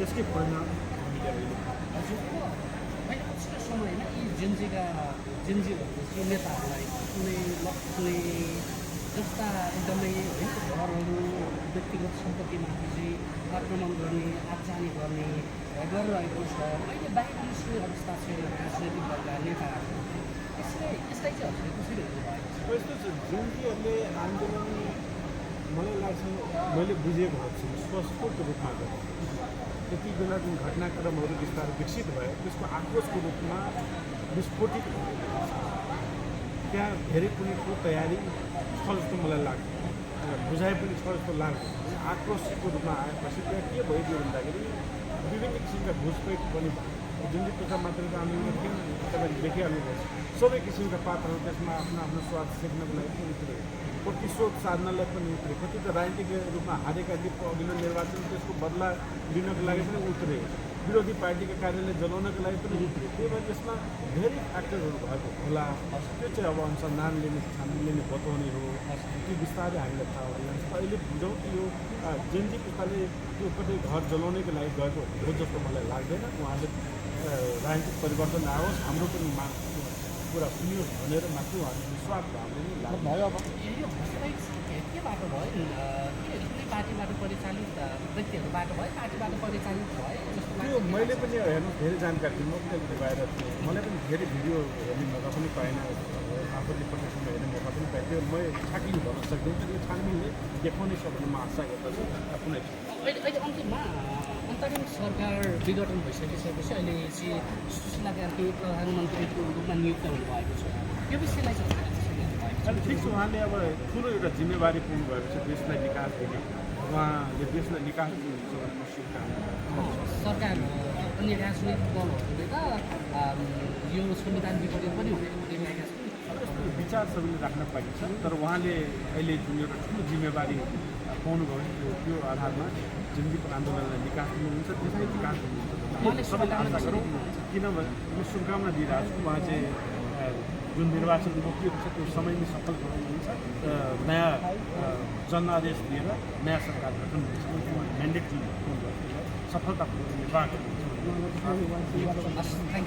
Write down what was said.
त्यसकै परिणाम मिडियाले हजुर अहिले पछिल्लो समयमा यी जेन्जीहरूको नेताहरूलाई कुनै जस्ता एकदमै घरहरू व्यक्तिगत सम्पत्तिमाथि चाहिँ आक्रमण गर्ने आगजानी गर्ने गरिरहेको छ। अहिले बाहिर निस्किने अवस्था छैन राजनैतिक दलका नेताहरू। यसलाई चाहिँ हजुरले कसरी हेर्नुभएको छ? यस्तो छ जेन्जीहरूले आन्दोलन मलाई लाग्छ मैले बुझेको चाहिँ स्वस्फूर्त रूपमा गर्यो। त्यति बेला जुन घटनाक्रमहरू बिस्तारै विकसित भयो त्यसको आक्रोशको रूपमा विस्फोटित भयो। त्यहाँ धेरै कुनै ठुलो तयारी छ जस्तो मलाई लाग्छ, बुझाइ पनि छ जस्तो लाग्छ। आक्रोशको रूपमा आएपछि त्यहाँ के भइदियो भन्दाखेरि विभिन्न किसिमका घुसपैठ पनि भयो। जुन चाहिँ प्रचार मात्रको आन्दोलन थियो तपाईँले देखिहाल्नुभयो, सबै किसिमका पात्रहरू त्यसमा आफ्नो आफ्नो स्वार्थ सेक्नको लागि पनि उत्रे, प्रतिशोध साध्नलाई पनि उत्रे, कति त राजनीतिक रूपमा हारेका अघिल्लो निर्वाचन त्यसको बदला लिनको लागि पनि उत्रे, विरोधी पार्टीका कार्यालय जलाउनको लागि पनि उत्रे। त्यही भएर त्यसमा धेरै फ्याक्टरहरू भएको होला। त्यो चाहिँ अब अनुसन्धान लिने छानबिन लिने बताउने हो। त्यो बिस्तारै हामीलाई थाहा होला। अहिले बुझौँ कि यो जेन्जी पुस्ताले त्यो कतै घर जलाउनेको लागि गएको हो जस्तो मलाई लाग्दैन। उहाँले राजनीतिक परिवर्तन आओस्, हाम्रो पनि कुरा सुनियोस् भनेर मात्र उहाँले विश्वास हामीले लाग्छ। भयो अब यो घुसपैठ केबाट भयो? कुनै पार्टीबाट परिचालित व्यक्तिहरूबाट भयो, पार्टीबाट परिचालित भयो जस्तो त्यो लाग्छ? मैले पनि हेर्नु धेरै जानकारी थिएँ, म पनि अलिकति बाहिर थिएँ। मलाई पनि धेरै भिडियो हेर्ने मौका पनि पाइनँ, आफूले प्रत्यक्षमा हेर्ने मौका पनि पाइयो। म छाकिन भन्न सक्दिनँ, यो छानबिनले देखाउने सक्ने म आशा गर्दछु। कुनै अहिले अन्तिममा अन्तरिम सरकार विघटन भइसकिसकेपछि अहिले चाहिँ सुशीला कार्की प्रधानमन्त्रीको रूपमा नियुक्त हुनुभएको छ। यो विषयलाई चाहिँ अहिले ठिक छ, उहाँले अब ठुलो एउटा जिम्मेवारी पुग्नु भएको छ देशलाई विकास दिने। उहाँले देशलाई निकास दिनुहुन्छ भन्ने म शुभकामना। सरकार अन्य राजनैतिक दलहरूले त यो संविधान विघटन पनि हुने गरिरहेका छन्। यस्तो विचार सबैले राख्न पाइन्छ, तर उहाँले अहिले जुन एउटा ठुलो जिम्मेवारी पाउनुभयो त्यो आधारमा जेन्जीको आन्दोलनलाई निकास दिनुहुन्छ, देशलाई विकास दिनुहुन्छ। सबैले आशा गरौँ, किनभने म शुभकामना दिइरहेको छु। उहाँ चाहिँ जुन निर्वाचन रोकिएको छ त्यो समयमै सफल गराउनुहुन्छ, नयाँ जनादेश दिएर नयाँ सरकार गठन हुन्छ, म्यान्डेट दिनु सफलतापूर्वक निर्वाह गर्नुहुन्छ।